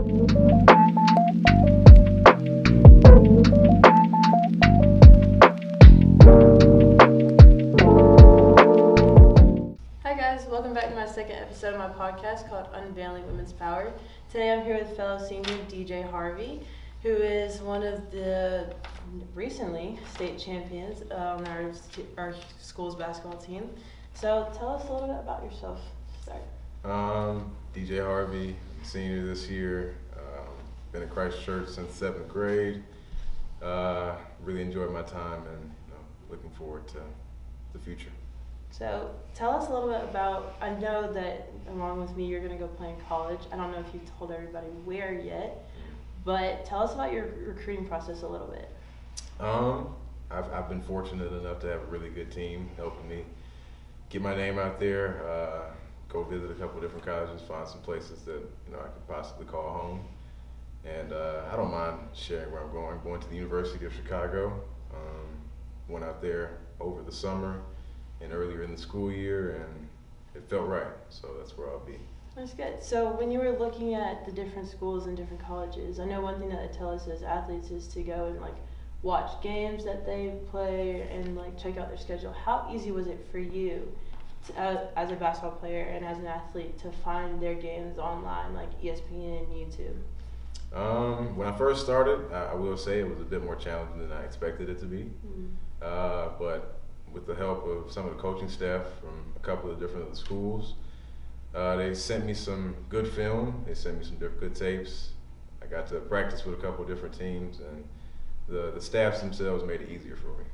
Hi guys, welcome back to my second episode of my podcast called Unveiling Women's Power. Today I'm here with fellow senior DJ Harvey, who is one of the recently state champions on our school's basketball team. So tell us a little bit about yourself to start. DJ Harvey, senior this year. Been at Christchurch since 7th grade. Really enjoyed my time and looking forward to the future. So tell us a little bit about, I know that along with me you're going to go play in college. I don't know if you've told everybody where yet, but tell us about your recruiting process a little bit. I've been fortunate enough to have a really good team helping me get my name out there, go visit a couple different colleges, find some places that I could possibly call home. And I don't mind sharing where I'm going. I'm going to the University of Chicago. Went out there over the summer and earlier in the school year, and it felt right. So that's where I'll be. That's good. So when you were looking at the different schools and different colleges, I know one thing that they tell us as athletes is to go and watch games that they play and check out their schedule. How easy was it for you as a basketball player and as an athlete to find their games online, like ESPN and YouTube? When I first started, I will say it was a bit more challenging than I expected it to be. But with the help of some of the coaching staff from a couple of different schools, they sent me some good film. They sent me some good tapes. I got to practice with a couple of different teams, and the staffs themselves made it easier for me.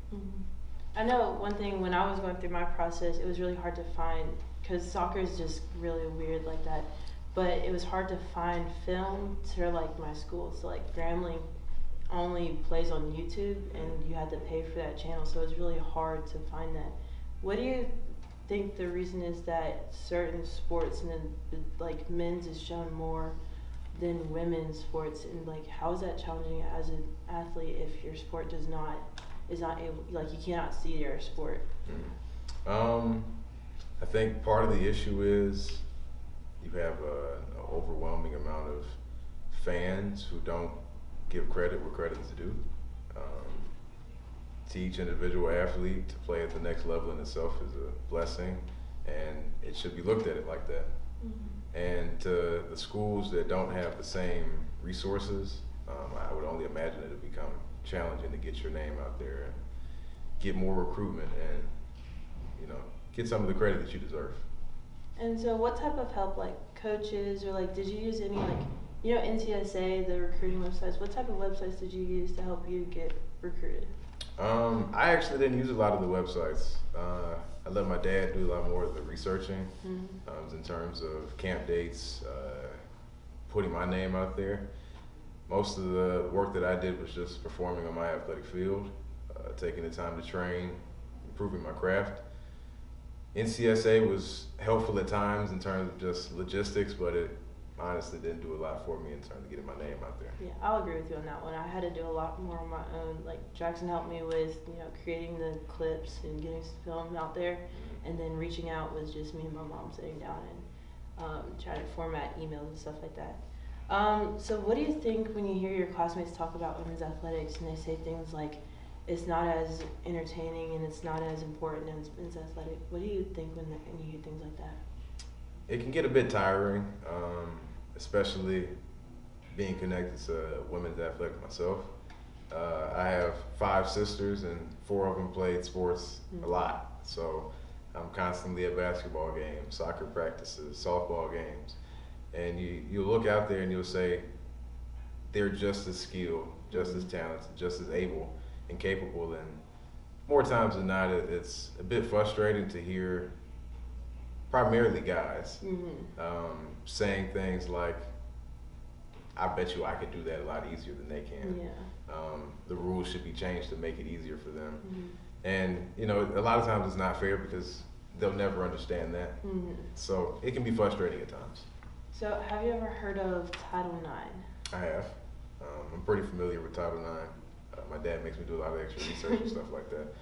I know one thing, when I was going through my process, it was really hard to find, because soccer is just really weird like that, but it was hard to find film to my school. So Grambling only plays on YouTube, and you had to pay for that channel, so it was really hard to find that. What do you think the reason is that certain sports and then men's is shown more than women's sports, and how is that challenging as an athlete if your sport is not able, you cannot see your sport? I think part of the issue is you have an overwhelming amount of fans who don't give credit where credit is due. To each individual athlete, to play at the next level in itself is a blessing, and it should be looked at it like that. And to the schools that don't have the same resources, I would only imagine it would become challenging to get your name out there and get more recruitment and get some of the credit that you deserve. And so what type of help, coaches, or did you use any NCSA, the recruiting websites, what type of websites did you use to help you get recruited? I actually didn't use a lot of the websites. I let my dad do a lot more of the researching in terms of camp dates, putting my name out there. Most of the work that I did was just performing on my athletic field, taking the time to train, improving my craft. NCSA was helpful at times in terms of just logistics, but it honestly didn't do a lot for me in terms of getting my name out there. Yeah, I'll agree with you on that one. I had to do a lot more on my own. Jackson helped me with creating the clips and getting film out there, and then reaching out was just me and my mom sitting down and trying to format emails and stuff like that. So what do you think when you hear your classmates talk about women's athletics and they say things like it's not as entertaining and it's not as important as men's athletic? What do you think when you hear things like that? It can get a bit tiring, especially being connected to women's athletics myself. I have 5 sisters, and 4 of them played sports a lot. So I'm constantly at basketball games, soccer practices, softball games. And you look out there and you'll say, they're just as skilled, just as talented, just as able and capable. And more times than not, it's a bit frustrating to hear primarily guys saying things like, I bet you I could do that a lot easier than they can. Yeah. The rules should be changed to make it easier for them. And a lot of times it's not fair because they'll never understand that. So it can be frustrating at times. So have you ever heard of Title IX? I have. I'm pretty familiar with Title IX. My dad makes me do a lot of extra research and stuff like that.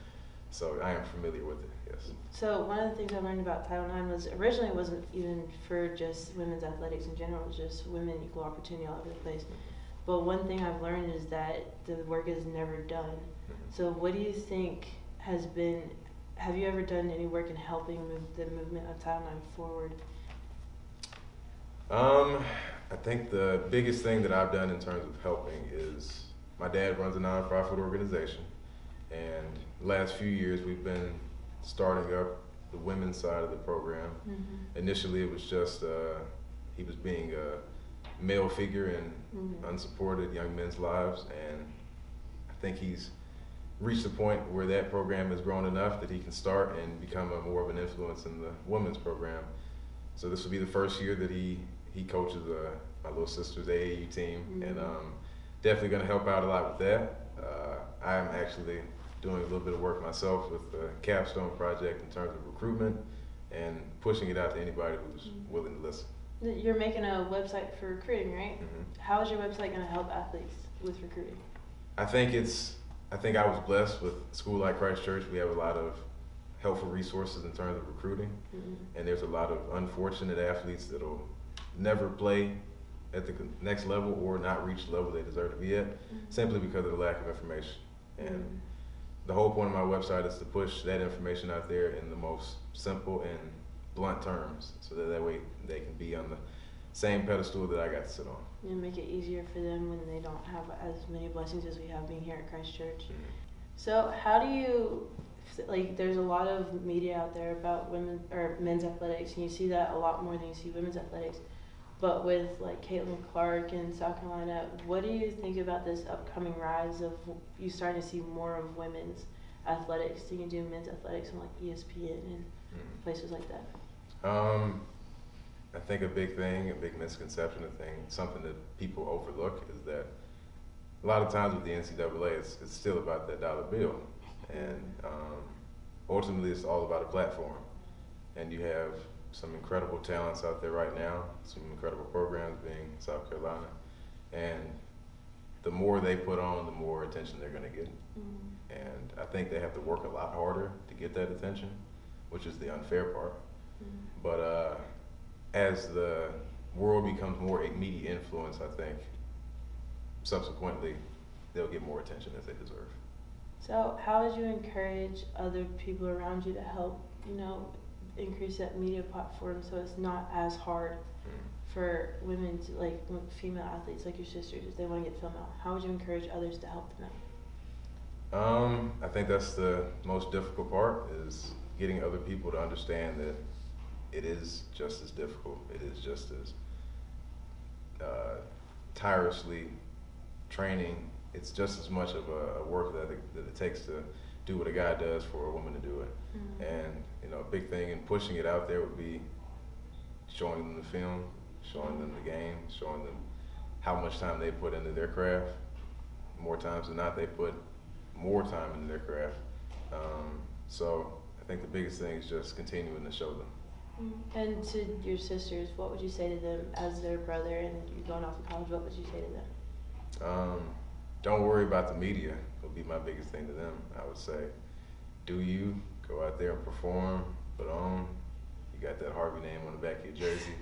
So I am familiar with it, yes. So one of the things I learned about Title IX was originally it wasn't even for just women's athletics in general, it was just women equal opportunity all over the place. But one thing I've learned is that the work is never done. So what do you think has been, have you ever done any work in helping move the movement of Title IX forward? I think the biggest thing that I've done in terms of helping is my dad runs a nonprofit organization, and the last few years we've been starting up the women's side of the program. Initially it was just he was being a male figure in unsupported young men's lives, and I think he's reached a point where that program has grown enough that he can start and become more of an influence in the women's program. So this will be the first year that he coaches my little sister's AAU team, and definitely going to help out a lot with that. I'm actually doing a little bit of work myself with the Capstone project in terms of recruitment and pushing it out to anybody who's willing to listen. You're making a website for recruiting, right? How is your website going to help athletes with recruiting? I think I was blessed with a school like Christ Church. We have a lot of helpful resources in terms of recruiting, and there's a lot of unfortunate athletes that'll never play at the next level or not reach the level they deserve to be at, simply because of the lack of information. And the whole point of my website is to push that information out there in the most simple and blunt terms, so that way they can be on the same pedestal that I got to sit on. And make it easier for them when they don't have as many blessings as we have being here at Christ Church. So how do you, like, there's a lot of media out there about women or men's athletics, and you see that a lot more than you see women's athletics. But with like Caitlin Clark in South Carolina, what do you think about this upcoming rise of you starting to see more of women's athletics? Do you do men's athletics on like ESPN and places like that? I think a big misconception, something that people overlook is that a lot of times with the NCAA, it's still about that dollar bill, and ultimately it's all about a platform. And you have some incredible talents out there right now, some incredible programs being South Carolina, and the more they put on, the more attention they're going to get. And I think they have to work a lot harder to get that attention, which is the unfair part. But as the world becomes more media influence, I think subsequently they'll get more attention as they deserve. So how would you encourage other people around you to help, increase that media platform so it's not as hard for women to, like female athletes like your sisters, if they want to get filmed out? How would you encourage others to help them out? I think that's the most difficult part, is getting other people to understand that it is just as difficult. It is just as tirelessly training. It's just as much of a work that it takes to do what a guy does for a woman to do it. And a big thing in pushing it out there would be showing them the film, showing them the game, showing them how much time they put into their craft. More times than not, they put more time into their craft. So I think the biggest thing is just continuing to show them. And to your sisters, what would you say to them as their brother and you going off to college? What would you say to them? Don't worry about the media. Would be my biggest thing to them. I would say, do you go out there and perform, put on. You got that Harvey name on the back of your jersey,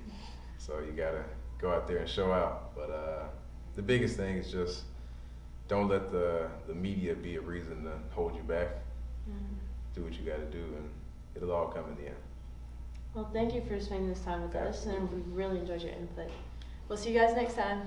so you gotta go out there and show out. But the biggest thing is just don't let the media be a reason to hold you back. Do what you gotta do, and it'll all come in the end. Well, thank you for spending this time with us, and we really enjoyed your input. We'll see you guys next time.